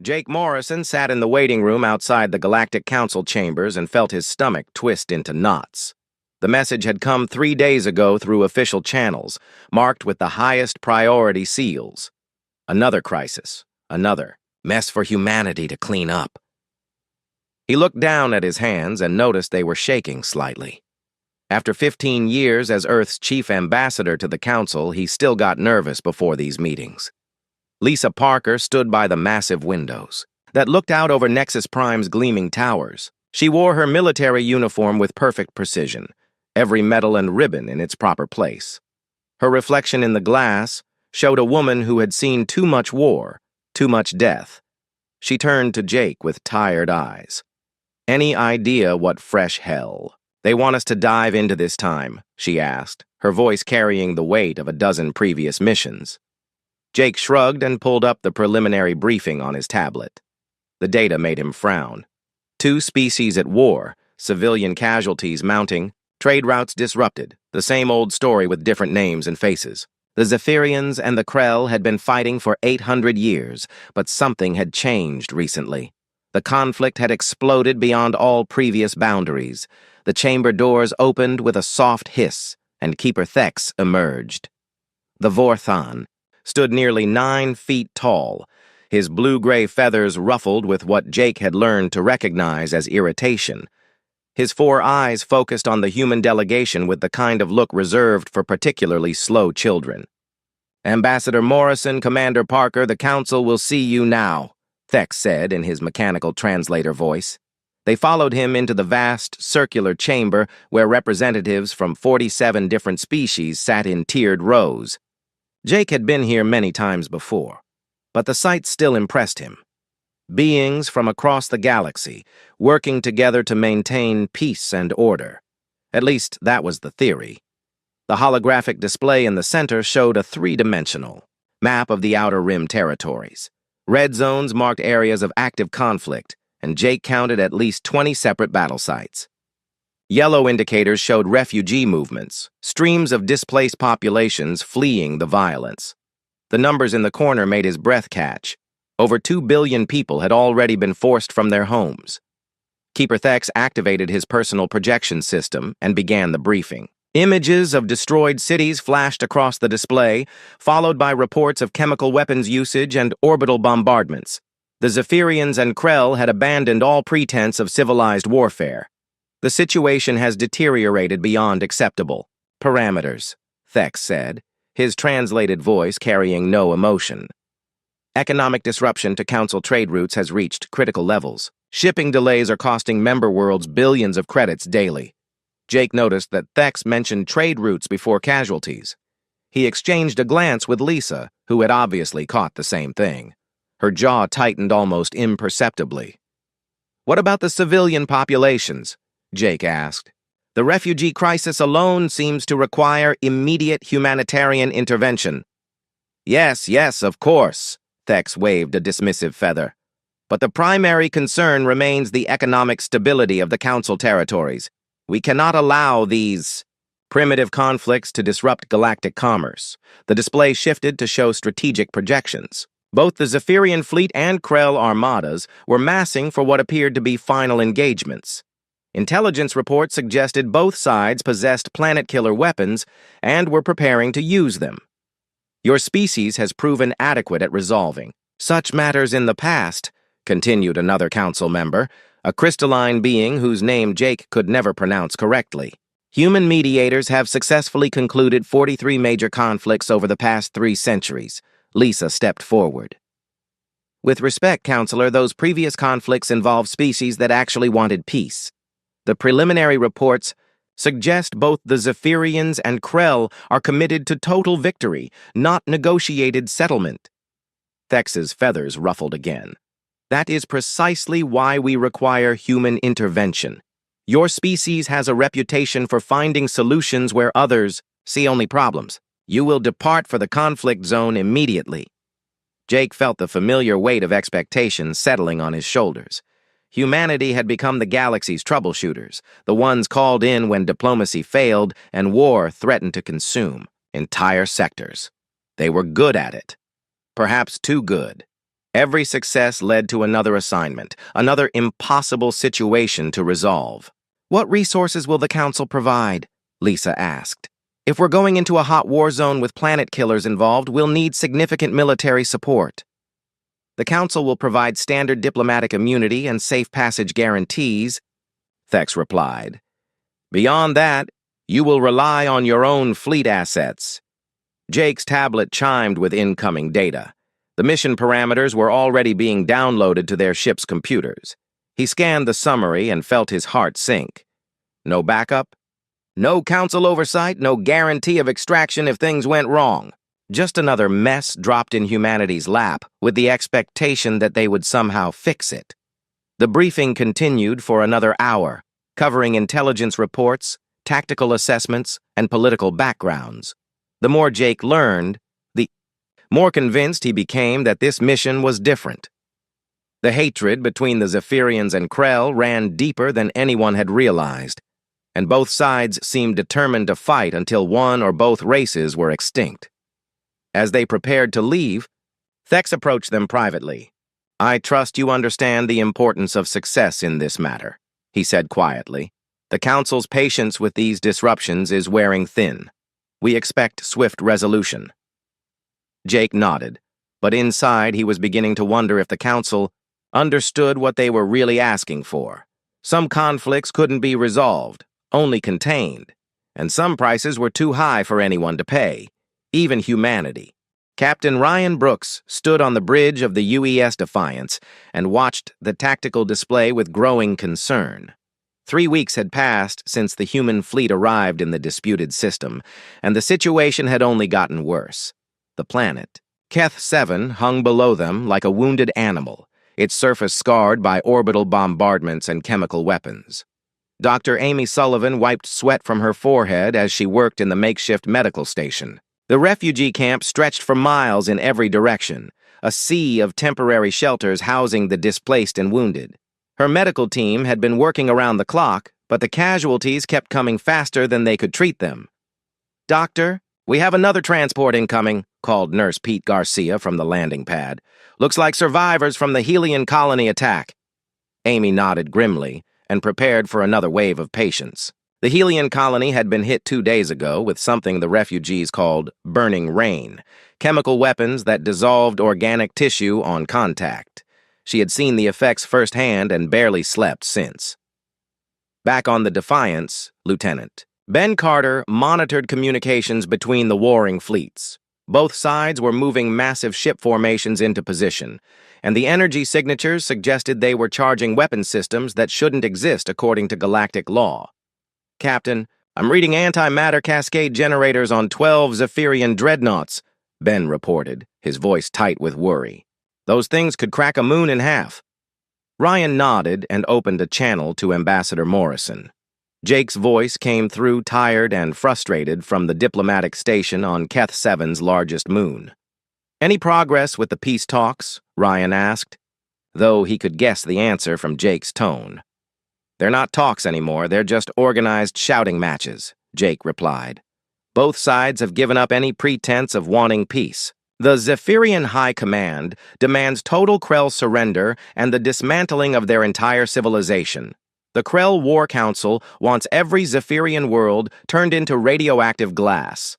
Jake Morrison sat in the waiting room outside the Galactic Council chambers and felt his stomach twist into knots. The message had come 3 days ago through official channels, marked with the highest priority seals. Another crisis, another mess for humanity to clean up. He looked down at his hands and noticed they were shaking slightly. After 15 years as Earth's chief ambassador to the Council, he still got nervous before these meetings. Lisa Parker stood by the massive windows that looked out over Nexus Prime's gleaming towers. She wore her military uniform with perfect precision, every medal and ribbon in its proper place. Her reflection in the glass showed a woman who had seen too much war, too much death. She turned to Jake with tired eyes. "Any idea what fresh hell they want us to dive into this time?" she asked, her voice carrying the weight of a dozen previous missions. Jake shrugged and pulled up the preliminary briefing on his tablet. The data made him frown. 2 species at war, civilian casualties mounting, trade routes disrupted, the same old story with different names and faces. The Zephyrians and the Krell had been fighting for 800 years, but something had changed recently. The conflict had exploded beyond all previous boundaries. The chamber doors opened with a soft hiss, and Keeper Thex emerged. The Vorthon stood nearly 9 feet tall, his blue-gray feathers ruffled with what Jake had learned to recognize as irritation. His 4 eyes focused on the human delegation with the kind of look reserved for particularly slow children. "Ambassador Morrison, Commander Parker, the Council will see you now," Thex said in his mechanical translator voice. They followed him into the vast, circular chamber where representatives from 47 different species sat in tiered rows. Jake had been here many times before, but the sight still impressed him. Beings from across the galaxy, working together to maintain peace and order. At least that was the theory. The holographic display in the center showed a 3-dimensional map of the Outer Rim territories. Red zones marked areas of active conflict, and Jake counted at least 20 separate battle sites. Yellow indicators showed refugee movements, streams of displaced populations fleeing the violence. The numbers in the corner made his breath catch. Over 2 billion people had already been forced from their homes. Keeper Thex activated his personal projection system and began the briefing. Images of destroyed cities flashed across the display, followed by reports of chemical weapons usage and orbital bombardments. The Zephyrians and Krell had abandoned all pretense of civilized warfare. "The situation has deteriorated beyond acceptable parameters," Thex said, his translated voice carrying no emotion. "Economic disruption to Council trade routes has reached critical levels. Shipping delays are costing member worlds billions of credits daily." Jake noticed that Thex mentioned trade routes before casualties. He exchanged a glance with Lisa, who had obviously caught the same thing. Her jaw tightened almost imperceptibly. "What about the civilian populations?" Jake asked. "The refugee crisis alone seems to require immediate humanitarian intervention." Yes, of course," Thex waved a dismissive feather. "But the primary concern remains the economic stability of the Council territories. We cannot allow these primitive conflicts to disrupt galactic commerce." The display shifted to show strategic projections. Both the Zephyrian fleet and Krell armadas were massing for what appeared to be final engagements. Intelligence reports suggested both sides possessed planet-killer weapons and were preparing to use them. "Your species has proven adequate at resolving such matters in the past," continued another council member, a crystalline being whose name Jake could never pronounce correctly. "Human mediators have successfully concluded 43 major conflicts over the past 3 centuries. Lisa stepped forward. "With respect, Counselor, those previous conflicts involved species that actually wanted peace. The preliminary reports suggest both the Zephyrians and Krell are committed to total victory, not negotiated settlement." Thex's feathers ruffled again. "That is precisely why we require human intervention. Your species has a reputation for finding solutions where others see only problems. You will depart for the conflict zone immediately." Jake felt the familiar weight of expectation settling on his shoulders. Humanity had become the galaxy's troubleshooters, the ones called in when diplomacy failed and war threatened to consume entire sectors. They were good at it. Perhaps too good. Every success led to another assignment, another impossible situation to resolve. "What resources will the Council provide?" Lisa asked. "If we're going into a hot war zone with planet killers involved, we'll need significant military support." "The Council will provide standard diplomatic immunity and safe passage guarantees," Thex replied. "Beyond that, you will rely on your own fleet assets." Jake's tablet chimed with incoming data. The mission parameters were already being downloaded to their ship's computers. He scanned the summary and felt his heart sink. No backup? No council oversight, no guarantee of extraction if things went wrong. Just another mess dropped in humanity's lap with the expectation that they would somehow fix it. The briefing continued for another hour, covering intelligence reports, tactical assessments, and political backgrounds. The more Jake learned, the more convinced he became that this mission was different. The hatred between the Zephyrians and Krell ran deeper than anyone had realized, and both sides seemed determined to fight until one or both races were extinct. As they prepared to leave, Thex approached them privately. "I trust you understand the importance of success in this matter," he said quietly. "The Council's patience with these disruptions is wearing thin. We expect swift resolution." Jake nodded, but inside he was beginning to wonder if the Council understood what they were really asking for. Some conflicts couldn't be resolved, only contained, and some prices were too high for anyone to pay, even humanity. Captain Ryan Brooks stood on the bridge of the UES Defiance and watched the tactical display with growing concern. 3 weeks had passed since the human fleet arrived in the disputed system, and the situation had only gotten worse. The planet, Keth 7, hung below them like a wounded animal, its surface scarred by orbital bombardments and chemical weapons. Dr. Amy Sullivan wiped sweat from her forehead as she worked in the makeshift medical station. The refugee camp stretched for miles in every direction, a sea of temporary shelters housing the displaced and wounded. Her medical team had been working around the clock, but the casualties kept coming faster than they could treat them. "Doctor, we have another transport incoming," called Nurse Pete Garcia from the landing pad. "Looks like survivors from the Helian colony attack." Amy nodded grimly and prepared for another wave of patients. The Helian colony had been hit 2 days ago with something the refugees called burning rain, chemical weapons that dissolved organic tissue on contact. She had seen the effects firsthand and barely slept since. Back on the Defiance, Lieutenant Ben Carter monitored communications between the warring fleets. Both sides were moving massive ship formations into position, and the energy signatures suggested they were charging weapon systems that shouldn't exist according to galactic law. "Captain, I'm reading antimatter cascade generators on 12 Zephyrian dreadnoughts," Ben reported, his voice tight with worry. "Those things could crack a moon in half." Ryan nodded and opened a channel to Ambassador Morrison. Jake's voice came through tired and frustrated from the diplomatic station on Keth 7's largest moon. "Any progress with the peace talks?" Ryan asked, though he could guess the answer from Jake's tone. "They're not talks anymore, they're just organized shouting matches," Jake replied. "Both sides have given up any pretense of wanting peace. The Zephyrian High Command demands total Krell surrender and the dismantling of their entire civilization. The Krell War Council wants every Zephyrian world turned into radioactive glass."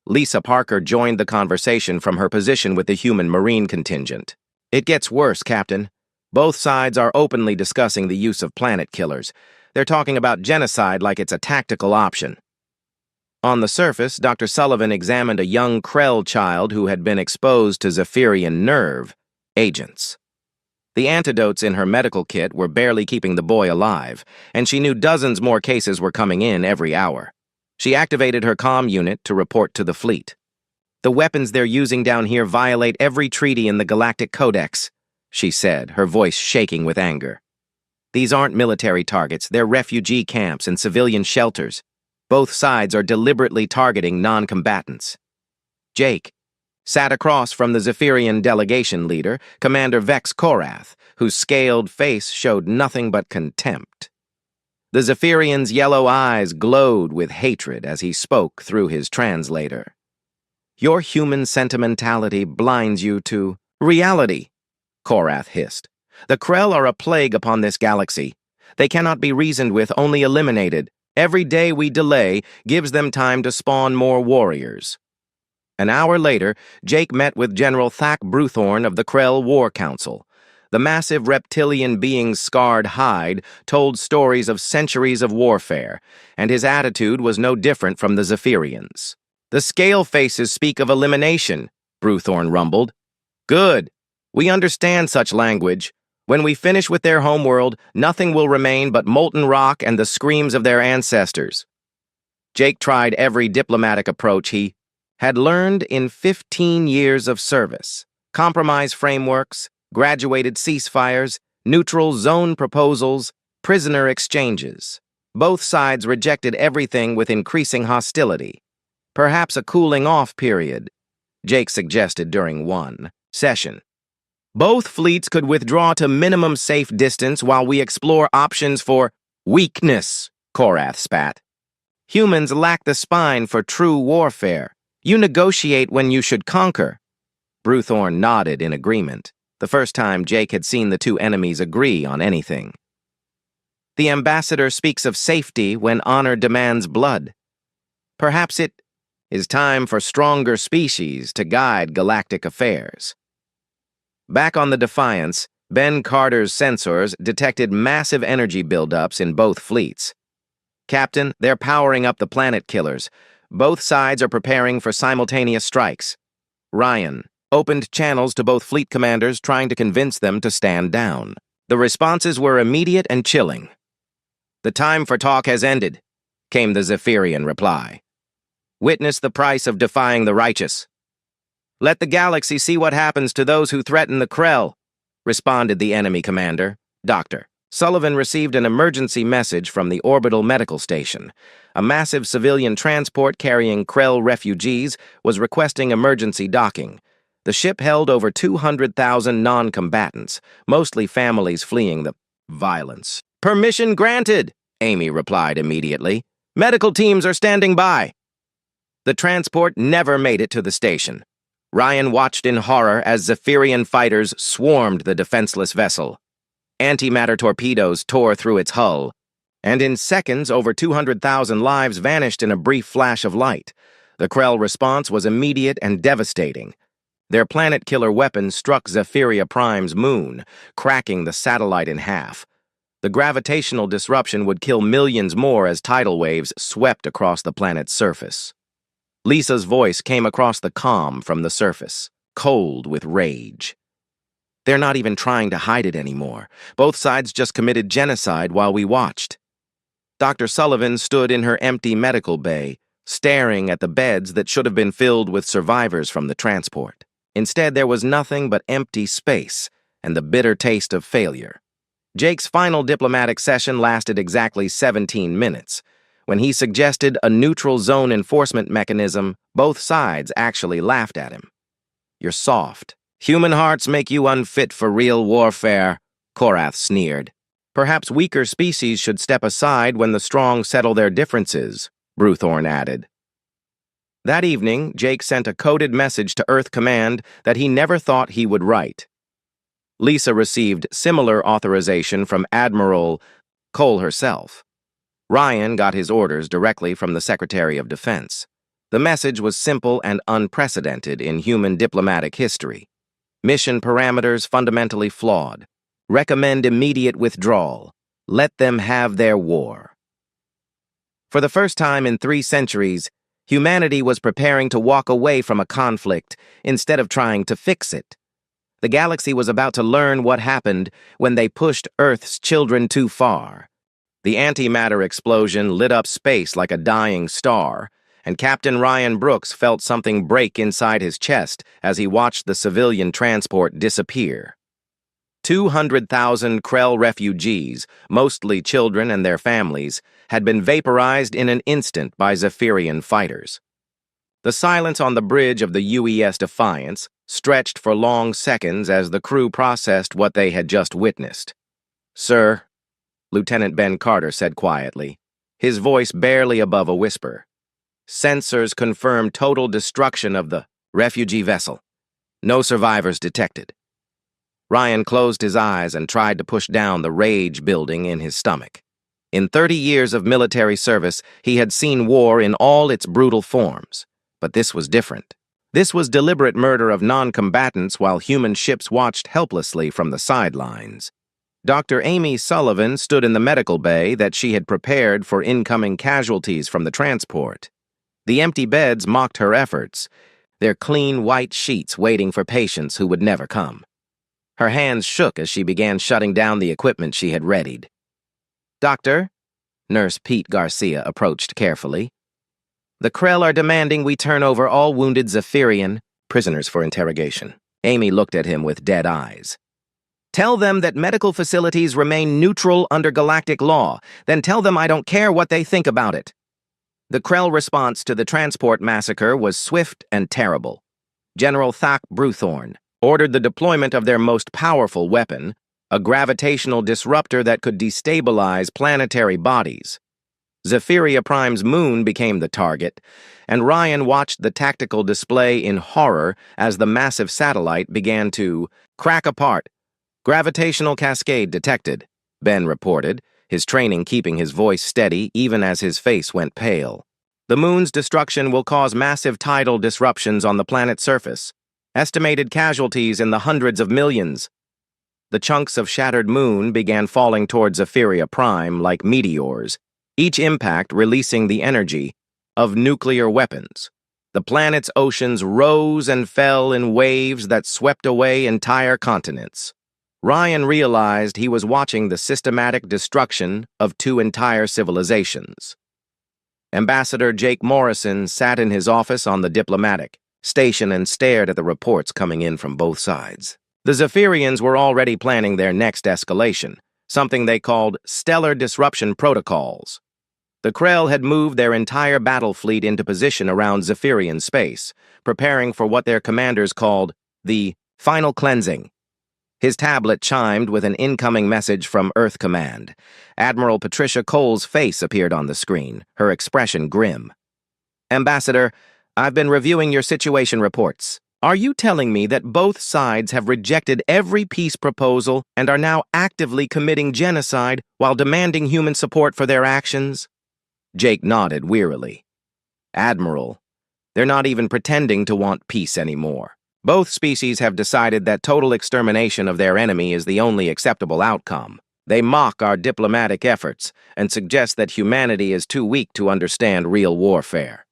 Lisa Parker joined the conversation from her position with the human Marine contingent. "It gets worse, Captain. Both sides are openly discussing the use of planet killers. They're talking about genocide like it's a tactical option." On the surface, Dr. Sullivan examined a young Krell child who had been exposed to Zephyrian nerve agents. The antidotes in her medical kit were barely keeping the boy alive, and she knew dozens more cases were coming in every hour. She activated her comm unit to report to the fleet. "The weapons they're using down here violate every treaty in the Galactic Codex," she said, her voice shaking with anger. "These aren't military targets, they're refugee camps and civilian shelters. Both sides are deliberately targeting non-combatants." Jake sat across from the Zephyrian delegation leader, Commander Vex Korath, whose scaled face showed nothing but contempt. The Zephyrian's yellow eyes glowed with hatred as he spoke through his translator. "Your human sentimentality blinds you to reality," Korath hissed. "The Krell are a plague upon this galaxy. They cannot be reasoned with, only eliminated. Every day we delay gives them time to spawn more warriors." An hour later, Jake met with General Thak Bruthorn of the Krell War Council. The massive reptilian being's scarred hide told stories of centuries of warfare, and his attitude was no different from the Zephyrians. "The scale faces speak of elimination," Bruthorn rumbled. "Good. We understand such language. When we finish with their homeworld, nothing will remain but molten rock and the screams of their ancestors." Jake tried every diplomatic approach he had learned in 15 years of service. Compromise frameworks, graduated ceasefires, neutral zone proposals, prisoner exchanges. Both sides rejected everything with increasing hostility. Perhaps a cooling-off period, Jake suggested during one session. "Both fleets could withdraw to minimum safe distance while we explore options for weakness," Korath spat. "Humans lack the spine for true warfare. You negotiate when you should conquer." Bruthorn nodded in agreement, the first time Jake had seen the two enemies agree on anything. "The ambassador speaks of safety when honor demands blood. Perhaps it is time for stronger species to guide galactic affairs." Back on the Defiance, Ben Carter's sensors detected massive energy buildups in both fleets. "Captain, they're powering up the planet killers. Both sides are preparing for simultaneous strikes." Ryan opened channels to both fleet commanders, trying to convince them to stand down. The responses were immediate and chilling. "The time for talk has ended," came the Zephyrian reply. "Witness the price of defying the righteous." "Let the galaxy see what happens to those who threaten the Krell," responded the enemy commander. Dr. Sullivan received an emergency message from the orbital medical station. A massive civilian transport carrying Krell refugees was requesting emergency docking. The ship held over 200,000 non-combatants, mostly families fleeing the violence. "Permission granted," Amy replied immediately. "Medical teams are standing by." The transport never made it to the station. Ryan watched in horror as Zephyrian fighters swarmed the defenseless vessel. Antimatter torpedoes tore through its hull, and in seconds over 200,000 lives vanished in a brief flash of light. The Krell response was immediate and devastating. Their planet-killer weapons struck Zephyria Prime's moon, cracking the satellite in half. The gravitational disruption would kill millions more as tidal waves swept across the planet's surface. Lisa's voice came across the comm from the surface, cold with rage. "They're not even trying to hide it anymore. Both sides just committed genocide while we watched." Dr. Sullivan stood in her empty medical bay, staring at the beds that should have been filled with survivors from the transport. Instead, there was nothing but empty space and the bitter taste of failure. Jake's final diplomatic session lasted exactly 17 minutes. When he suggested a neutral zone enforcement mechanism, both sides actually laughed at him. "You're soft. Human hearts make you unfit for real warfare," Korath sneered. "Perhaps weaker species should step aside when the strong settle their differences," Bruthorn added. That evening, Jake sent a coded message to Earth Command that he never thought he would write. Lisa received similar authorization from Admiral Cole herself. Ryan got his orders directly from the Secretary of Defense. The message was simple and unprecedented in human diplomatic history. Mission parameters fundamentally flawed. Recommend immediate withdrawal. Let them have their war. For the first time in 3 centuries, humanity was preparing to walk away from a conflict instead of trying to fix it. The galaxy was about to learn what happened when they pushed Earth's children too far. The antimatter explosion lit up space like a dying star, and Captain Ryan Brooks felt something break inside his chest as he watched the civilian transport disappear. 200,000 Krell refugees, mostly children and their families, had been vaporized in an instant by Zephyrian fighters. The silence on the bridge of the UES Defiance stretched for long seconds as the crew processed what they had just witnessed. "Sir," Lieutenant Ben Carter said quietly, his voice barely above a whisper, "sensors confirm total destruction of the refugee vessel. No survivors detected." Ryan closed his eyes and tried to push down the rage building in his stomach. In 30 years of military service, he had seen war in all its brutal forms. But this was different. This was deliberate murder of non-combatants while human ships watched helplessly from the sidelines. Dr. Amy Sullivan stood in the medical bay that she had prepared for incoming casualties from the transport. The empty beds mocked her efforts, their clean white sheets waiting for patients who would never come. Her hands shook as she began shutting down the equipment she had readied. "Doctor," Nurse Pete Garcia approached carefully. "The Krell are demanding we turn over all wounded Zephyrian prisoners for interrogation." Amy looked at him with dead eyes. "Tell them that medical facilities remain neutral under galactic law. Then tell them I don't care what they think about it." The Krell response to the transport massacre was swift and terrible. General Thak Bruthorn ordered the deployment of their most powerful weapon, a gravitational disruptor that could destabilize planetary bodies. Zephyria Prime's moon became the target, and Ryan watched the tactical display in horror as the massive satellite began to crack apart. "Gravitational cascade detected," Ben reported, his training keeping his voice steady even as his face went pale. "The moon's destruction will cause massive tidal disruptions on the planet's surface. Estimated casualties in the hundreds of millions." The chunks of shattered moon began falling towards Zephyria Prime like meteors, each impact releasing the energy of nuclear weapons. The planet's oceans rose and fell in waves that swept away entire continents. Ryan realized he was watching the systematic destruction of two entire civilizations. Ambassador Jake Morrison sat in his office on the diplomatic station and stared at the reports coming in from both sides. The Zephyrians were already planning their next escalation, something they called stellar disruption protocols. The Krell had moved their entire battle fleet into position around Zephyrian space, preparing for what their commanders called the final cleansing. His tablet chimed with an incoming message from Earth Command. Admiral Patricia Cole's face appeared on the screen, her expression grim. "Ambassador, I've been reviewing your situation reports. Are you telling me that both sides have rejected every peace proposal and are now actively committing genocide while demanding human support for their actions?" Jake nodded wearily. "Admiral, they're not even pretending to want peace anymore. Both species have decided that total extermination of their enemy is the only acceptable outcome. They mock our diplomatic efforts and suggest that humanity is too weak to understand real warfare."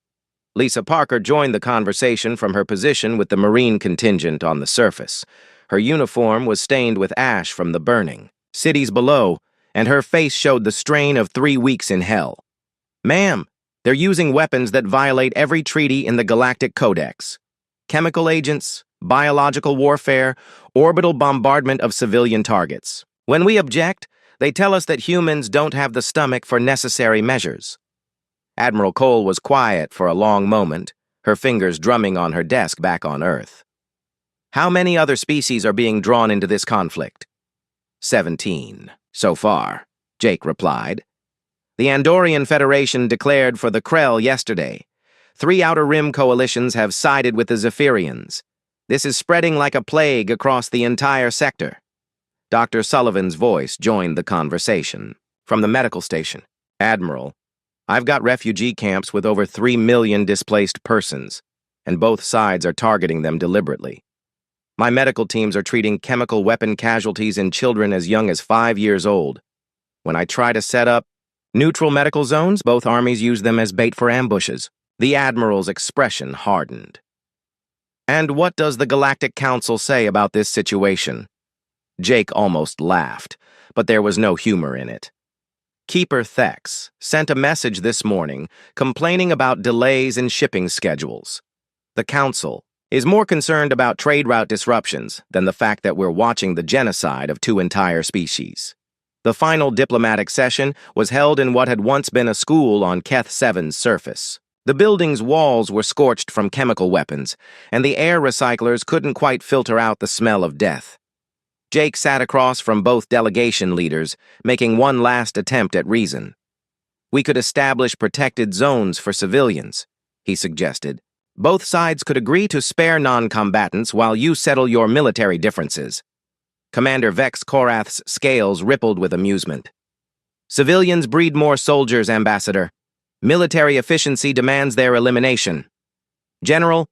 Lisa Parker joined the conversation from her position with the Marine contingent on the surface. Her uniform was stained with ash from the burning cities below, and her face showed the strain of 3 weeks in hell. "Ma'am, they're using weapons that violate every treaty in the Galactic Codex. Chemical agents, biological warfare, orbital bombardment of civilian targets. When we object, they tell us that humans don't have the stomach for necessary measures." Admiral Cole was quiet for a long moment, her fingers drumming on her desk back on Earth. "How many other species are being drawn into this conflict?" 17, so far, Jake replied. "The Andorian Federation declared for the Krell yesterday. 3 Outer Rim coalitions have sided with the Zephyrians. This is spreading like a plague across the entire sector." Dr. Sullivan's voice joined the conversation. From the medical station, "Admiral, I've got refugee camps with over 3 million displaced persons, and both sides are targeting them deliberately. My medical teams are treating chemical weapon casualties in children as young as 5 years old. When I try to set up neutral medical zones, both armies use them as bait for ambushes." The Admiral's expression hardened. "And what does the Galactic Council say about this situation?" Jake almost laughed, but there was no humor in it. "Keeper Thex sent a message this morning complaining about delays in shipping schedules. The Council is more concerned about trade route disruptions than the fact that we're watching the genocide of 2 entire species." The final diplomatic session was held in what had once been a school on Keth 7's surface. The building's walls were scorched from chemical weapons, and the air recyclers couldn't quite filter out the smell of death. Jake sat across from both delegation leaders, making one last attempt at reason. "We could establish protected zones for civilians," he suggested. "Both sides could agree to spare non-combatants while you settle your military differences." Commander Vex Korath's scales rippled with amusement. Civilians breed more soldiers, Ambassador. Military efficiency demands their elimination. General?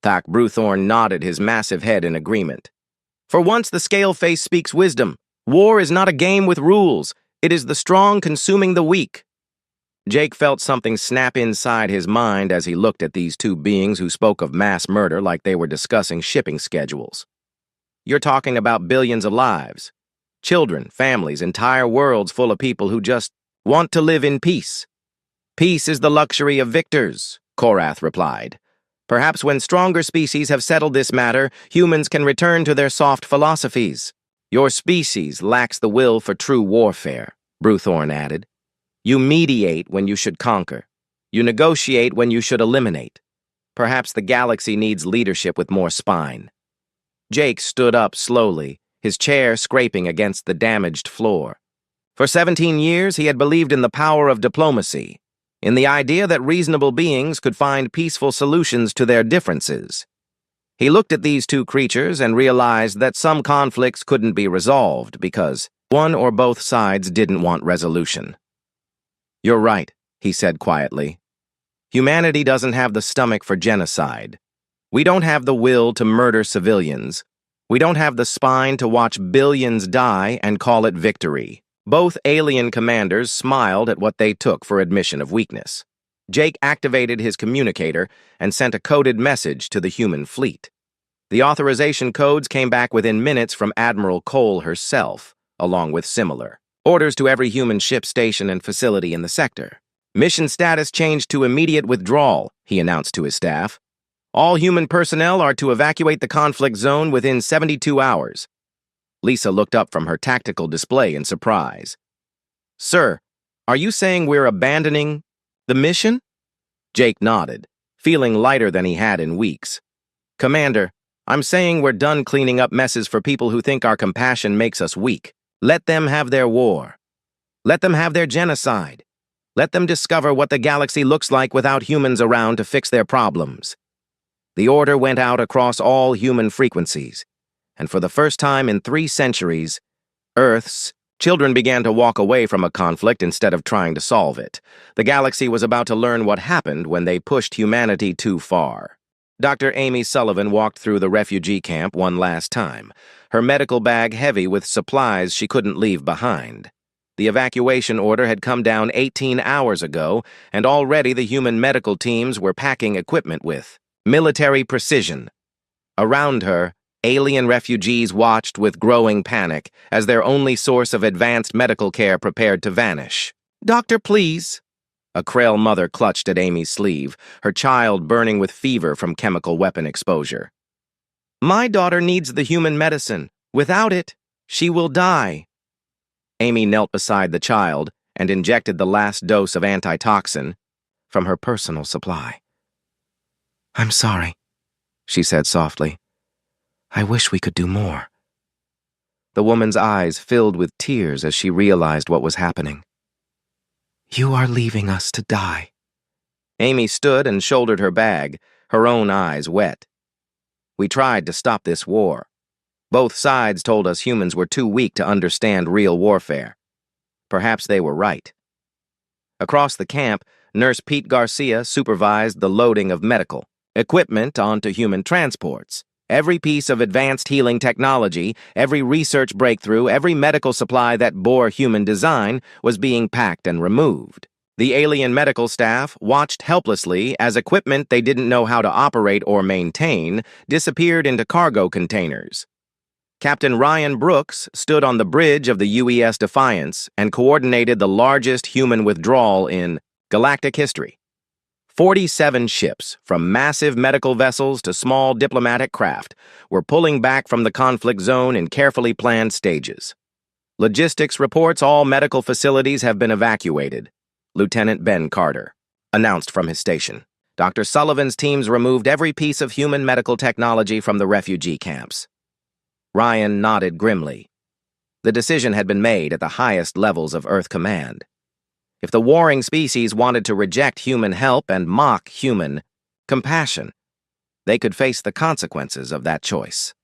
Thak Bruthorn nodded his massive head in agreement. For once, the scale face speaks wisdom. War is not a game with rules. It is the strong consuming the weak. Jake felt something snap inside his mind as he looked at these two beings who spoke of mass murder like they were discussing shipping schedules. You're talking about billions of lives. Children, families, entire worlds full of people who just want to live in peace. Peace is the luxury of victors, Korath replied. Perhaps when stronger species have settled this matter, humans can return to their soft philosophies. Your species lacks the will for true warfare, Bruthorn added. You mediate when you should conquer. You negotiate when you should eliminate. Perhaps the galaxy needs leadership with more spine. Jake stood up slowly, his chair scraping against the damaged floor. For 17 years, he had believed in the power of diplomacy, in the idea that reasonable beings could find peaceful solutions to their differences. He looked at these two creatures and realized that some conflicts couldn't be resolved because one or both sides didn't want resolution. You're right, he said quietly. Humanity doesn't have the stomach for genocide. We don't have the will to murder civilians. We don't have the spine to watch billions die and call it victory. Both alien commanders smiled at what they took for admission of weakness. Jake activated his communicator and sent a coded message to the human fleet. The authorization codes came back within minutes from Admiral Cole herself, along with similar orders to every human ship, station, and facility in the sector. Mission status changed to immediate withdrawal, he announced to his staff. All human personnel are to evacuate the conflict zone within 72 hours. Lisa looked up from her tactical display in surprise. Sir, are you saying we're abandoning the mission? Jake nodded, feeling lighter than he had in weeks. Commander, I'm saying we're done cleaning up messes for people who think our compassion makes us weak. Let them have their war. Let them have their genocide. Let them discover what the galaxy looks like without humans around to fix their problems. The order went out across all human frequencies, and for the first time in 3 centuries, Earth's children began to walk away from a conflict instead of trying to solve it. The galaxy was about to learn what happened when they pushed humanity too far. Dr. Amy Sullivan walked through the refugee camp one last time, her medical bag heavy with supplies she couldn't leave behind. The evacuation order had come down 18 hours ago, and already the human medical teams were packing equipment with military precision. Around her, alien refugees watched with growing panic as their only source of advanced medical care prepared to vanish. Doctor, please. A Krell mother clutched at Amy's sleeve, her child burning with fever from chemical weapon exposure. My daughter needs the human medicine. Without it, she will die. Amy knelt beside the child and injected the last dose of antitoxin from her personal supply. I'm sorry, she said softly. I wish we could do more. The woman's eyes filled with tears as she realized what was happening. You are leaving us to die. Amy stood and shouldered her bag, her own eyes wet. We tried to stop this war. Both sides told us humans were too weak to understand real warfare. Perhaps they were right. Across the camp, Nurse Pete Garcia supervised the loading of medical equipment onto human transports. Every piece of advanced healing technology, every research breakthrough, every medical supply that bore human design was being packed and removed. The alien medical staff watched helplessly as equipment they didn't know how to operate or maintain disappeared into cargo containers. Captain Ryan Brooks stood on the bridge of the UES Defiance and coordinated the largest human withdrawal in galactic history. 47 ships, from massive medical vessels to small diplomatic craft, were pulling back from the conflict zone in carefully planned stages. Logistics reports all medical facilities have been evacuated, Lieutenant Ben Carter announced from his station. Dr. Sullivan's teams removed every piece of human medical technology from the refugee camps. Ryan nodded grimly. The decision had been made at the highest levels of Earth Command. If the warring species wanted to reject human help and mock human compassion, they could face the consequences of that choice.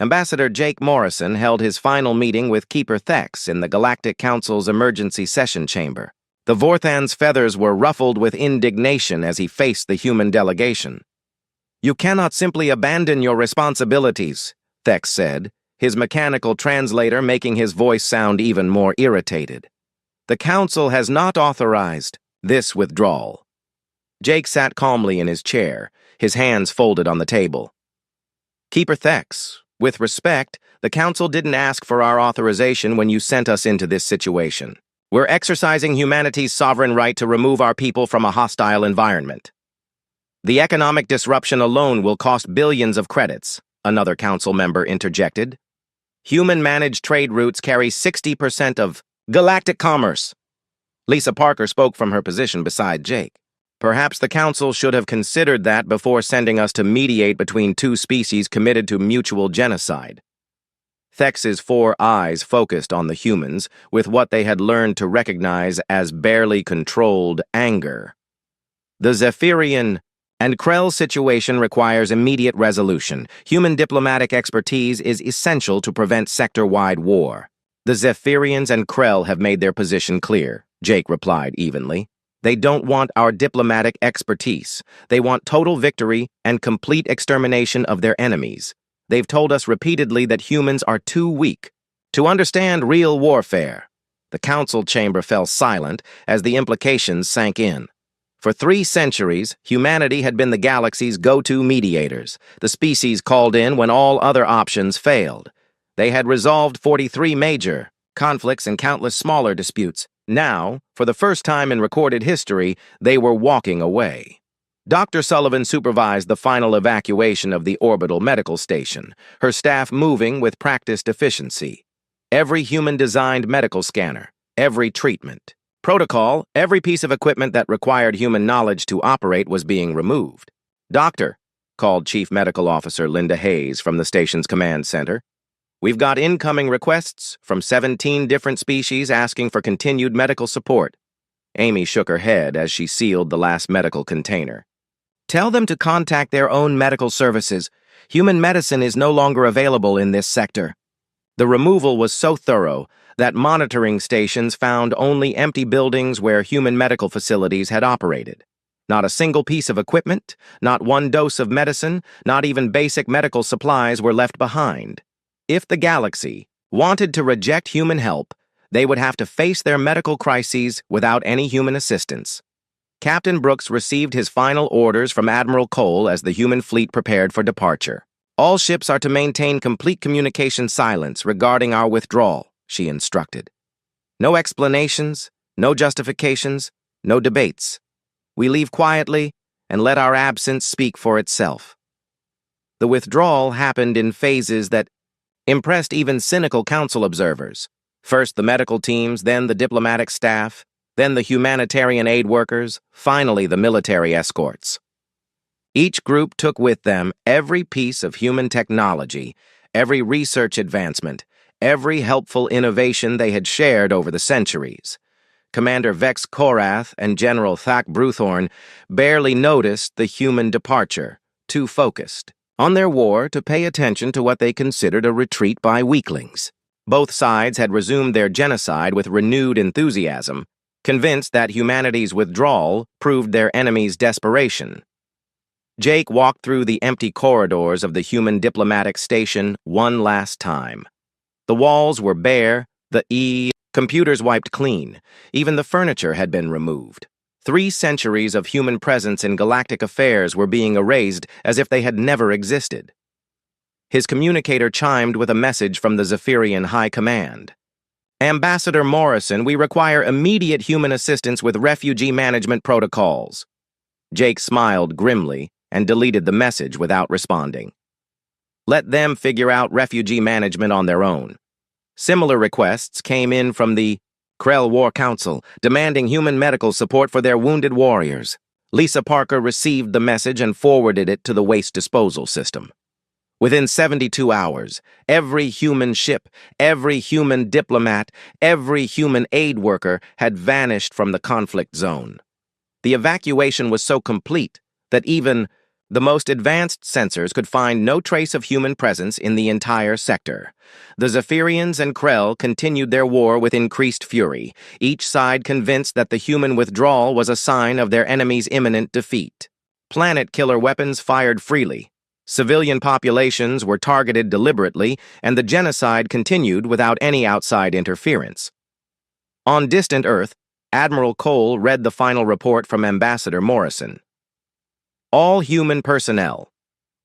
Ambassador Jake Morrison held his final meeting with Keeper Thex in the Galactic Council's emergency session chamber. The Vorthan's feathers were ruffled with indignation as he faced the human delegation. "You cannot simply abandon your responsibilities," Thex said, his mechanical translator making his voice sound even more irritated. "The Council has not authorized this withdrawal." Jake sat calmly in his chair, his hands folded on the table. "Keeper Thex, with respect, the Council didn't ask for our authorization when you sent us into this situation. We're exercising humanity's sovereign right to remove our people from a hostile environment. The economic disruption alone will cost billions of credits," another Council member interjected. "Human-managed trade routes carry 60% of galactic commerce." Lisa Parker spoke from her position beside Jake. "Perhaps the Council should have considered that before sending us to mediate between two species committed to mutual genocide." Thex's four eyes focused on the humans, with what they had learned to recognize as barely controlled anger. "The Zephyrian and Krell situation requires immediate resolution. Human diplomatic expertise is essential to prevent sector-wide war." "The Zephyrians and Krell have made their position clear," Jake replied evenly. "They don't want our diplomatic expertise. They want total victory and complete extermination of their enemies. They've told us repeatedly that humans are too weak to understand real warfare." The Council chamber fell silent as the implications sank in. For 3 centuries, humanity had been the galaxy's go-to mediators, the species called in when all other options failed. They had resolved 43 major conflicts and countless smaller disputes. Now, for the first time in recorded history, they were walking away. Dr. Sullivan supervised the final evacuation of the orbital medical station, her staff moving with practiced efficiency. Every human-designed medical scanner, every treatment protocol, every piece of equipment that required human knowledge to operate was being removed. "Doctor," called Chief Medical Officer Linda Hayes from the station's command center, "we've got incoming requests from 17 different species asking for continued medical support." Amy shook her head as she sealed the last medical container. "Tell them to contact their own medical services. Human medicine is no longer available in this sector." The removal was so thorough that monitoring stations found only empty buildings where human medical facilities had operated. Not a single piece of equipment, not one dose of medicine, not even basic medical supplies were left behind. If the galaxy wanted to reject human help, they would have to face their medical crises without any human assistance. Captain Brooks received his final orders from Admiral Cole as the human fleet prepared for departure. "All ships are to maintain complete communication silence regarding our withdrawal," she instructed. "No explanations, no justifications, no debates. We leave quietly and let our absence speak for itself." The withdrawal happened in phases that impressed even cynical Council observers. First the medical teams, then the diplomatic staff, then the humanitarian aid workers, finally the military escorts. Each group took with them every piece of human technology, every research advancement, every helpful innovation they had shared over the centuries. Commander Vex Korath and General Thak Bruthorn barely noticed the human departure, too focused on their war to pay attention to what they considered a retreat by weaklings. Both sides had resumed their genocide with renewed enthusiasm, convinced that humanity's withdrawal proved their enemy's desperation. Jake walked through the empty corridors of the human diplomatic station one last time. The walls were bare, the computers wiped clean, even the furniture had been removed. 3 centuries of human presence in galactic affairs were being erased as if they had never existed. His communicator chimed with a message from the Zephyrian High Command. "Ambassador Morrison, we require immediate human assistance with refugee management protocols." Jake smiled grimly and deleted the message without responding. Let them figure out refugee management on their own. Similar requests came in from the Krell War Council, demanding human medical support for their wounded warriors. Lisa Parker received the message and forwarded it to the waste disposal system. Within 72 hours, every human ship, every human diplomat, every human aid worker had vanished from the conflict zone. The evacuation was so complete that even The most advanced sensors could find no trace of human presence in the entire sector. The Zephyrians and Krell continued their war with increased fury, each side convinced that the human withdrawal was a sign of their enemy's imminent defeat. Planet-killer weapons fired freely. Civilian populations were targeted deliberately, and the genocide continued without any outside interference. On distant Earth, Admiral Cole read the final report from Ambassador Morrison. All human personnel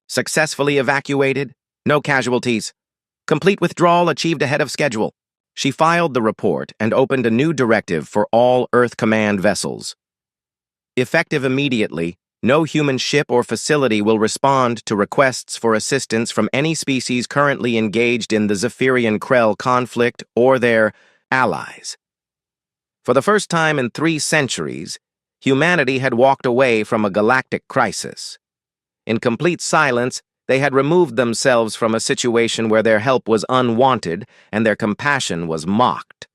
successfully evacuated, no casualties. Complete withdrawal achieved ahead of schedule. She filed the report and opened a new directive for all Earth Command vessels. Effective immediately, no human ship or facility will respond to requests for assistance from any species currently engaged in the Zephyrian-Krell conflict or their allies. For the first time in 3 centuries, humanity had walked away from a galactic crisis. In complete silence, they had removed themselves from a situation where their help was unwanted and their compassion was mocked.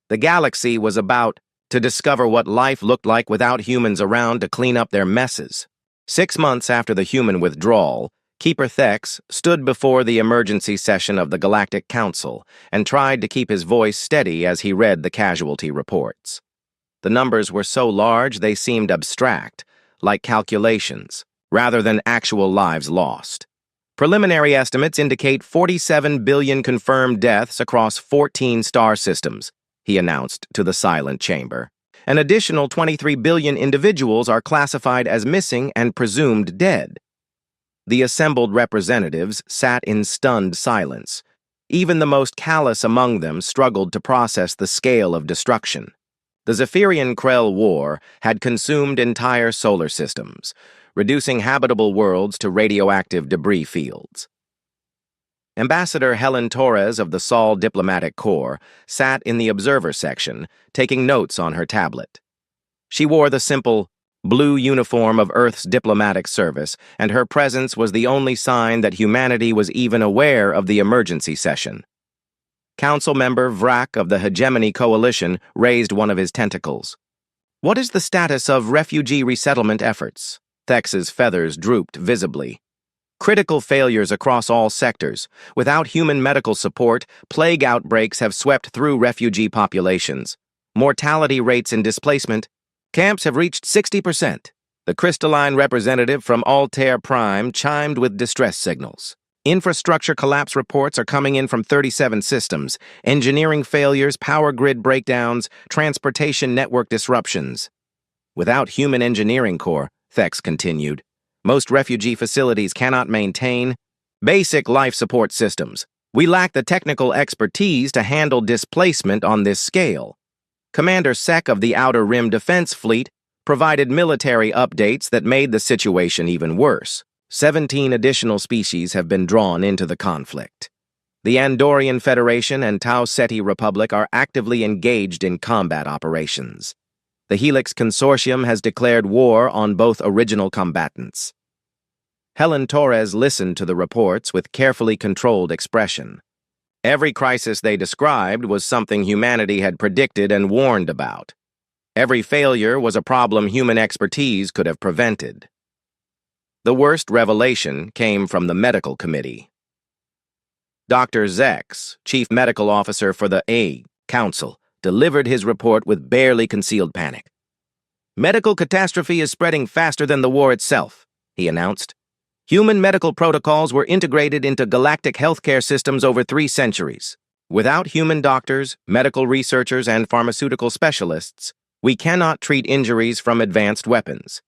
The galaxy was about to discover what life looked like without humans around to clean up their messes. 6 months after the human withdrawal, Keeper Thex stood before the emergency session of the Galactic Council and tried to keep his voice steady as he read the casualty reports. The numbers were so large they seemed abstract, like calculations, rather than actual lives lost. Preliminary estimates indicate 47 billion confirmed deaths across 14 star systems, he announced to the silent chamber. An additional 23 billion individuals are classified as missing and presumed dead. The assembled representatives sat in stunned silence. Even the most callous among them struggled to process the scale of destruction. The Zephyrian-Krell War had consumed entire solar systems, reducing habitable worlds to radioactive debris fields. Ambassador Helen Torres of the Sol Diplomatic Corps sat in the observer section, taking notes on her tablet. She wore the simple, blue uniform of Earth's diplomatic service, and her presence was the only sign that humanity was even aware of the emergency session. Council member Vrak of the Hegemony Coalition raised one of his tentacles. "What is the status of refugee resettlement efforts?" Thex's feathers drooped visibly. Critical failures across all sectors. Without human medical support, plague outbreaks have swept through refugee populations. Mortality rates and displacement. Camps have reached 60%. The crystalline representative from Altair Prime chimed with distress signals. Infrastructure collapse reports are coming in from 37 systems. Engineering failures, power grid breakdowns, transportation network disruptions. Without human engineering core, Thex continued, most refugee facilities cannot maintain basic life support systems. We lack the technical expertise to handle displacement on this scale. Commander Sek of the Outer Rim Defense Fleet provided military updates that made the situation even worse. 17 additional species have been drawn into the conflict. The Andorian Federation and Tau Ceti Republic are actively engaged in combat operations. The Helix Consortium has declared war on both original combatants. Helen Torres listened to the reports with carefully controlled expression. Every crisis they described was something humanity had predicted and warned about. Every failure was a problem human expertise could have prevented. The worst revelation came from the medical committee. Dr. Zex, chief medical officer for the Council, delivered his report with barely concealed panic. "Medical catastrophe is spreading faster than the war itself," he announced. "Human medical protocols were integrated into galactic healthcare systems over 3 centuries. Without human doctors, medical researchers, and pharmaceutical specialists, we cannot treat injuries from advanced weapons."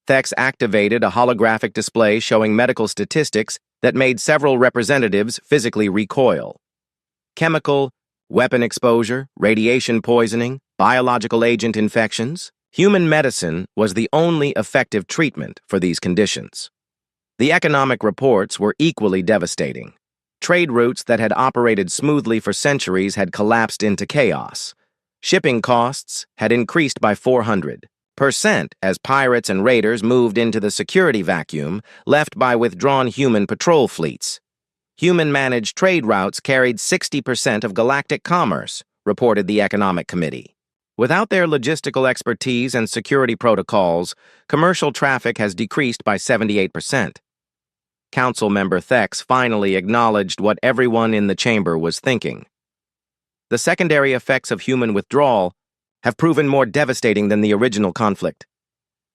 Thex activated a holographic display showing medical statistics that made several representatives physically recoil. Chemical, weapon exposure, radiation poisoning, biological agent infections. Human medicine was the only effective treatment for these conditions. The economic reports were equally devastating. Trade routes that had operated smoothly for centuries had collapsed into chaos. Shipping costs had increased by 400% as pirates and raiders moved into the security vacuum left by withdrawn human patrol fleets. Human-managed trade routes carried 60% of galactic commerce, reported the Economic Committee. Without their logistical expertise and security protocols, commercial traffic has decreased by 78%. Council member Thex finally acknowledged what everyone in the chamber was thinking. The secondary effects of human withdrawal have proven more devastating than the original conflict.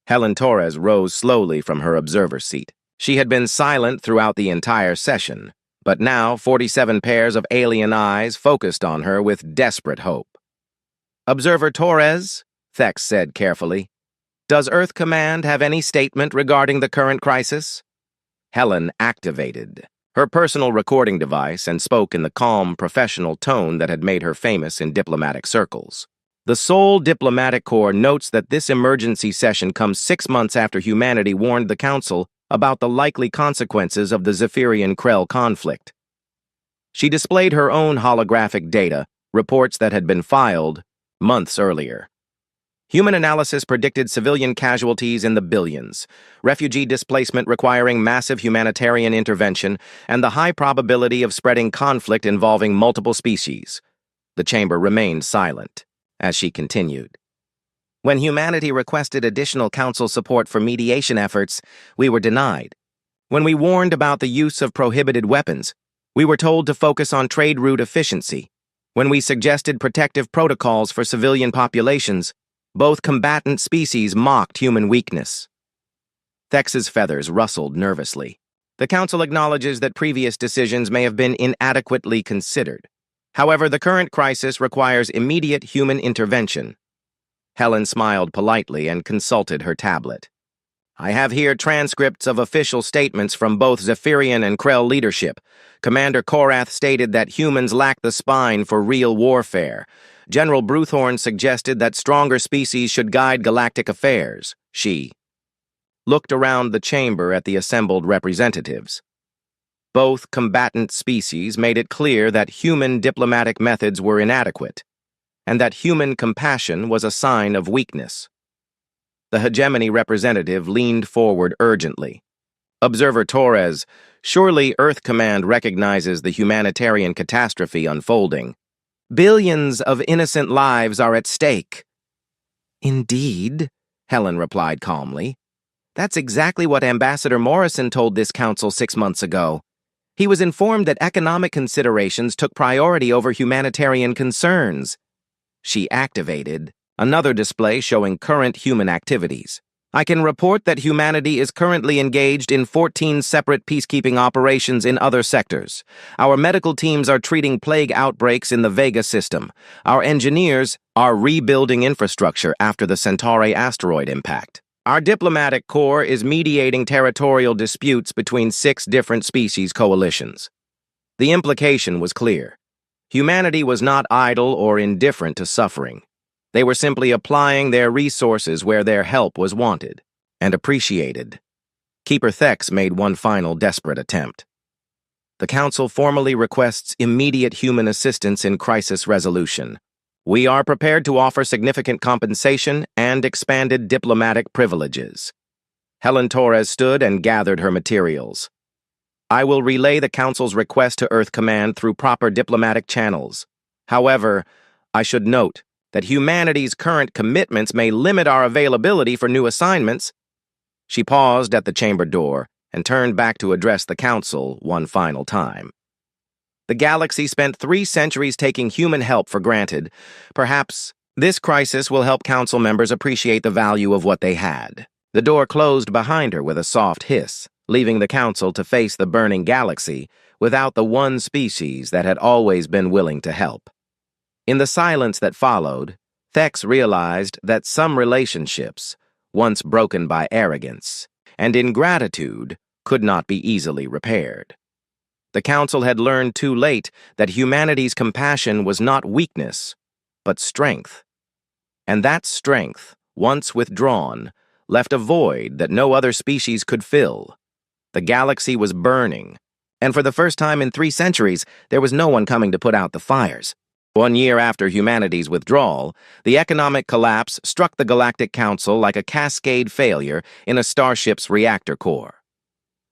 Helen Torres rose slowly from her observer seat. She had been silent throughout the entire session, but now 47 pairs of alien eyes focused on her with desperate hope. "Observer Torres," Thex said carefully, "does Earth Command have any statement regarding the current crisis?" Helen activated her personal recording device and spoke in the calm, professional tone that had made her famous in diplomatic circles. "The Seoul Diplomatic Corps notes that this emergency session comes 6 months after humanity warned the Council about the likely consequences of the Zephyrian-Krell conflict." She displayed her own holographic data, reports that had been filed months earlier. Human analysis predicted civilian casualties in the billions, refugee displacement requiring massive humanitarian intervention, and the high probability of spreading conflict involving multiple species. The chamber remained silent as she continued. "When humanity requested additional council support for mediation efforts, we were denied. When we warned about the use of prohibited weapons, we were told to focus on trade route efficiency. When we suggested protective protocols for civilian populations, both combatant species mocked human weakness." Thex's feathers rustled nervously. "The Council acknowledges that previous decisions may have been inadequately considered. However, the current crisis requires immediate human intervention." Helen smiled politely and consulted her tablet. "I have here transcripts of official statements from both Zephyrian and Krell leadership. Commander Korath stated that humans lack the spine for real warfare. General Bruthorn suggested that stronger species should guide galactic affairs." She looked around the chamber at the assembled representatives. Both combatant species made it clear that human diplomatic methods were inadequate, and that human compassion was a sign of weakness. The hegemony representative leaned forward urgently. "Observer Torres, surely Earth Command recognizes the humanitarian catastrophe unfolding. Billions of innocent lives are at stake." "Indeed," Helen replied calmly. "That's exactly what Ambassador Morrison told this council 6 months ago. He was informed that economic considerations took priority over humanitarian concerns." She activated another display showing current human activities. "I can report that humanity is currently engaged in 14 separate peacekeeping operations in other sectors. Our medical teams are treating plague outbreaks in the Vega system. Our engineers are rebuilding infrastructure after the Centauri asteroid impact. Our diplomatic corps is mediating territorial disputes between 6 different species coalitions." The implication was clear. Humanity was not idle or indifferent to suffering. They were simply applying their resources where their help was wanted and appreciated. Keeper Thex made one final desperate attempt. "The Council formally requests immediate human assistance in crisis resolution. We are prepared to offer significant compensation and expanded diplomatic privileges." Helen Torres stood and gathered her materials. "I will relay the Council's request to Earth Command through proper diplomatic channels. However, I should note that humanity's current commitments may limit our availability for new assignments." She paused at the chamber door and turned back to address the Council one final time. "The galaxy spent 3 centuries taking human help for granted. Perhaps this crisis will help Council members appreciate the value of what they had." The door closed behind her with a soft hiss, leaving the Council to face the burning galaxy without the one species that had always been willing to help. In the silence that followed, Thex realized that some relationships, once broken by arrogance and ingratitude, could not be easily repaired. The Council had learned too late that humanity's compassion was not weakness, but strength. And that strength, once withdrawn, left a void that no other species could fill. The galaxy was burning, and for the first time in 3 centuries, there was no one coming to put out the fires. 1 year after humanity's withdrawal, the economic collapse struck the Galactic Council like a cascade failure in a starship's reactor core.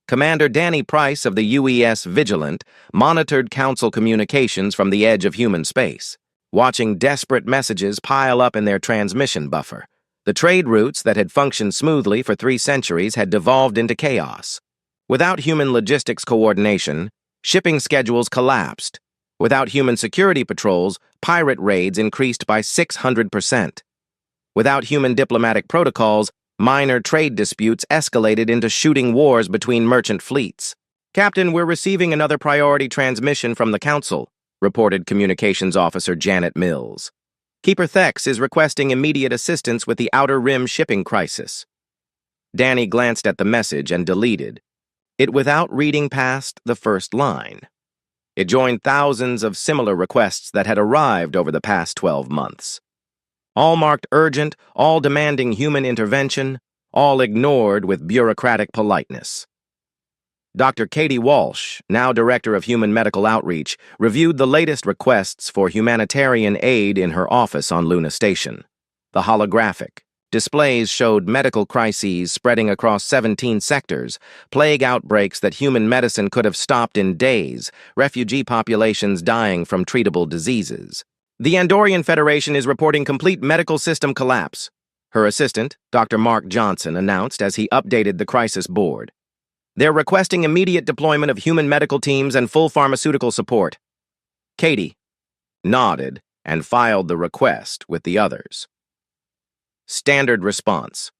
Commander Danny Price of the UES Vigilant monitored Council communications from the edge of human space. watching desperate messages pile up in their transmission buffer. The trade routes that had functioned smoothly for 3 centuries had devolved into chaos. Without human logistics coordination, shipping schedules collapsed. Without human security patrols, pirate raids increased by 600%. Without human diplomatic protocols, minor trade disputes escalated into shooting wars between merchant fleets. "Captain, we're receiving another priority transmission from the Council," reported Communications Officer Janet Mills. "Keeper Thex is requesting immediate assistance with the Outer Rim shipping crisis." Danny glanced at the message and deleted it without reading past the first line. It joined thousands of similar requests that had arrived over the past 12 months. All marked urgent, all demanding human intervention, all ignored with bureaucratic politeness. Dr. Katie Walsh, now Director of Human Medical Outreach, reviewed the latest requests for humanitarian aid in her office on Luna Station. The holographic displays showed medical crises spreading across 17 sectors, plague outbreaks that human medicine could have stopped in days, refugee populations dying from treatable diseases. "The Andorian Federation is reporting complete medical system collapse," her assistant, Dr. Mark Johnson, announced as he updated the crisis board. "They're requesting immediate deployment of human medical teams and full pharmaceutical support." Katie nodded and filed the request with the others. Standard response: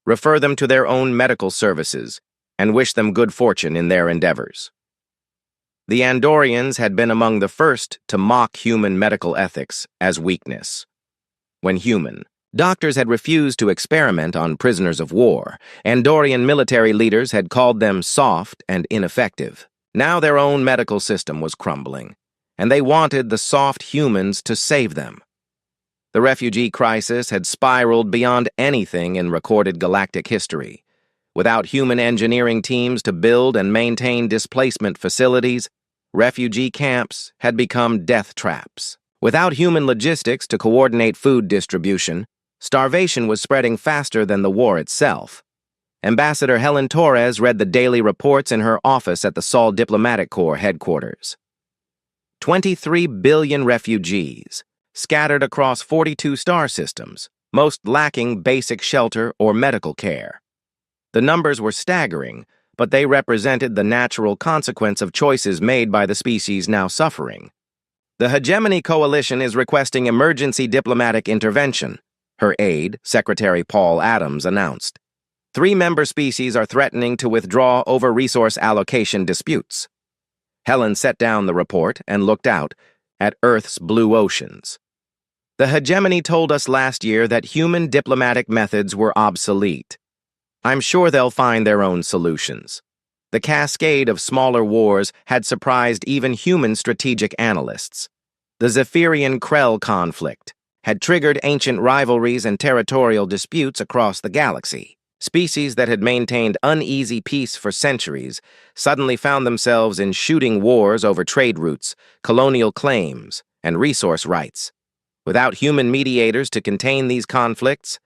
refer them to their own medical services and wish them good fortune in their endeavors. The Andorians had been among the first to mock human medical ethics as weakness. When human, doctors had refused to experiment on prisoners of war. Andorian military leaders had called them soft and ineffective. Now their own medical system was crumbling, and they wanted the soft humans to save them. The refugee crisis had spiraled beyond anything in recorded galactic history. Without human engineering teams to build and maintain displacement facilities, refugee camps had become death traps. Without human logistics to coordinate food distribution, starvation was spreading faster than the war itself. Ambassador Helen Torres read the daily reports in her office at the Sol Diplomatic Corps headquarters. 23 billion refugees, scattered across 42 star systems, most lacking basic shelter or medical care. The numbers were staggering, but they represented the natural consequence of choices made by the species now suffering. "The Hegemony Coalition is requesting emergency diplomatic intervention," her aide, Secretary Paul Adams, announced. 3 member species are threatening to withdraw over resource allocation disputes." Helen set down the report and looked out at Earth's blue oceans. "The Hegemony told us last year that human diplomatic methods were obsolete. I'm sure they'll find their own solutions." The cascade of smaller wars had surprised even human strategic analysts. The Zephyrian-Krell conflict had triggered ancient rivalries and territorial disputes across the galaxy. Species that had maintained uneasy peace for centuries suddenly found themselves in shooting wars over trade routes, colonial claims, and resource rights. Without human mediators to contain these conflicts,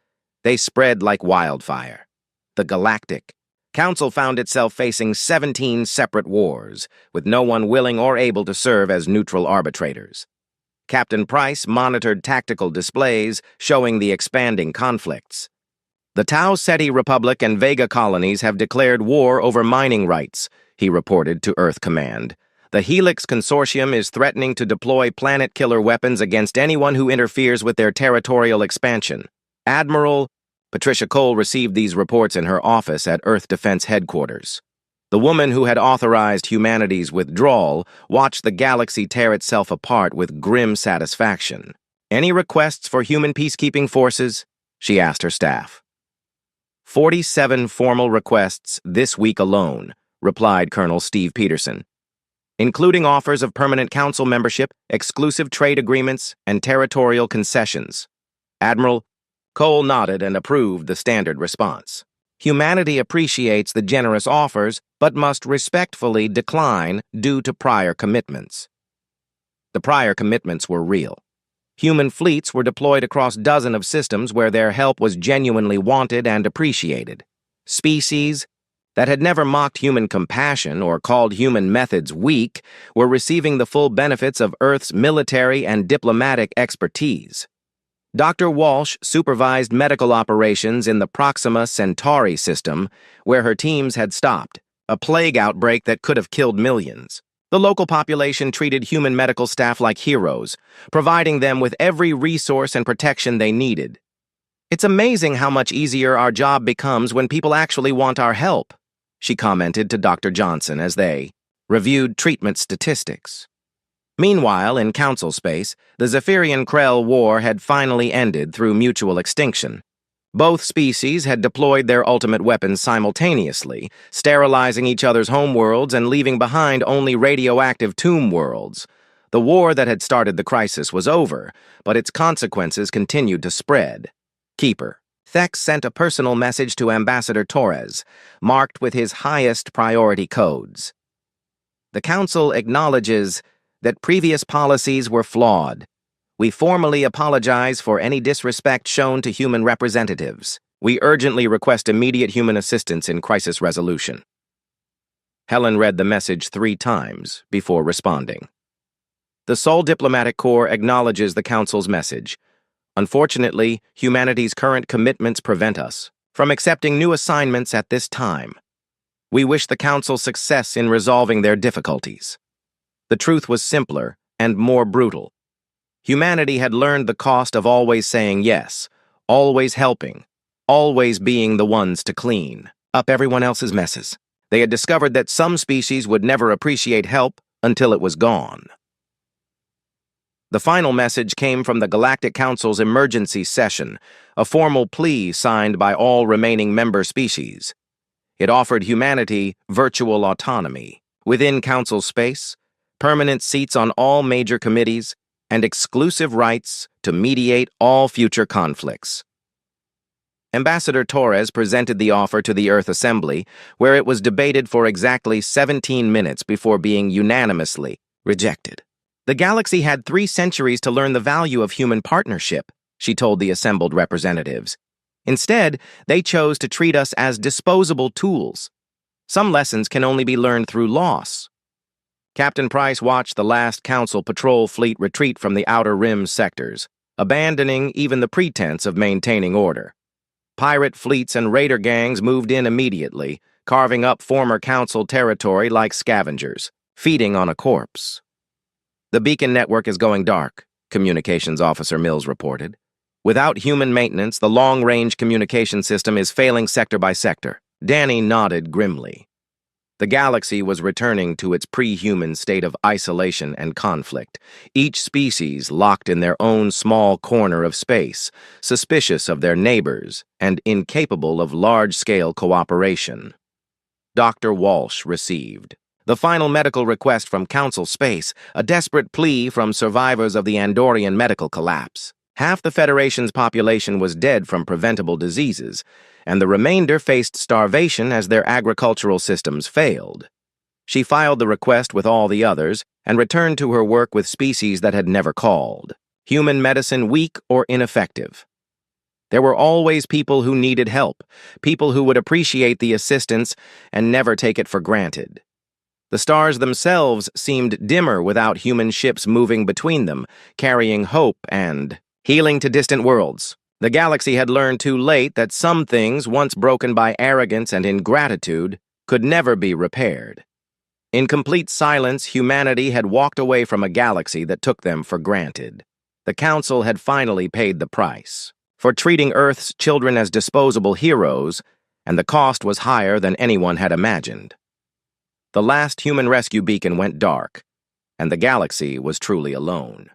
they spread like wildfire. The Galactic Council found itself facing 17 separate wars, with no one willing or able to serve as neutral arbitrators. Captain Price monitored tactical displays showing the expanding conflicts. "The Tau Ceti Republic and Vega colonies have declared war over mining rights," he reported to Earth Command. "The Helix Consortium is threatening to deploy planet-killer weapons against anyone who interferes with their territorial expansion." Admiral Patricia Cole received these reports in her office at Earth Defense Headquarters. The woman who had authorized humanity's withdrawal watched the galaxy tear itself apart with grim satisfaction. "Any requests for human peacekeeping forces?" she asked her staff. 47 formal requests this week alone, replied Colonel Steve Peterson, including offers of permanent council membership, exclusive trade agreements, and territorial concessions. Admiral Cole nodded and approved the standard response. "Humanity appreciates the generous offers, but must respectfully decline due to prior commitments." The prior commitments were real. Human fleets were deployed across dozens of systems where their help was genuinely wanted and appreciated. Species that had never mocked human compassion or called human methods weak were receiving the full benefits of Earth's military and diplomatic expertise. Dr. Walsh supervised medical operations in the Proxima Centauri system, where her teams had stopped a plague outbreak that could have killed millions. The local population treated human medical staff like heroes, providing them with every resource and protection they needed. "It's amazing how much easier our job becomes when people actually want our help," she commented to Dr. Johnson as they reviewed treatment statistics. Meanwhile, in Council space, the Zephyrian-Krell War had finally ended through mutual extinction. Both species had deployed their ultimate weapons simultaneously, sterilizing each other's homeworlds and leaving behind only radioactive tomb worlds. The war that had started the crisis was over, but its consequences continued to spread. Keeper Thex sent a personal message to Ambassador Torres, marked with his highest priority codes. "The Council acknowledges that previous policies were flawed. We formally apologize for any disrespect shown to human representatives. We urgently request immediate human assistance in crisis resolution." Helen read the message 3 times before responding. "The Sol Diplomatic Corps acknowledges the Council's message. Unfortunately, humanity's current commitments prevent us from accepting new assignments at this time. We wish the Council success in resolving their difficulties." The truth was simpler and more brutal. Humanity had learned the cost of always saying yes, always helping, always being the ones to clean up everyone else's messes. They had discovered that some species would never appreciate help until it was gone. The final message came from the Galactic Council's emergency session, a formal plea signed by all remaining member species. It offered humanity virtual autonomy within Council space, permanent seats on all major committees, and exclusive rights to mediate all future conflicts. Ambassador Torres presented the offer to the Earth Assembly, where it was debated for exactly 17 minutes before being unanimously rejected. "The galaxy had 3 centuries to learn the value of human partnership," she told the assembled representatives. "Instead, they chose to treat us as disposable tools. Some lessons can only be learned through loss." Captain Price watched the last Council patrol fleet retreat from the Outer Rim sectors, abandoning even the pretense of maintaining order. Pirate fleets and raider gangs moved in immediately, carving up former Council territory like scavengers, feeding on a corpse. "The beacon network is going dark," Communications Officer Mills reported. "Without human maintenance, the long-range communication system is failing sector by sector." Danny nodded grimly. The galaxy was returning to its pre-human state of isolation and conflict, each species locked in their own small corner of space, suspicious of their neighbors and incapable of large-scale cooperation. Dr. Walsh received the final medical request from Council space, a desperate plea from survivors of the Andorian medical collapse. Half the Federation's population was dead from preventable diseases, and the remainder faced starvation as their agricultural systems failed. She filed the request with all the others and returned to her work with species that had never called. Human medicine weak or ineffective. There were always people who needed help, people who would appreciate the assistance and never take it for granted. The stars themselves seemed dimmer without human ships moving between them, carrying hope and healing to distant worlds. The galaxy had learned too late that some things, once broken by arrogance and ingratitude, could never be repaired. In complete silence, humanity had walked away from a galaxy that took them for granted. The Council had finally paid the price for treating Earth's children as disposable heroes, and the cost was higher than anyone had imagined. The last human rescue beacon went dark, and the galaxy was truly alone.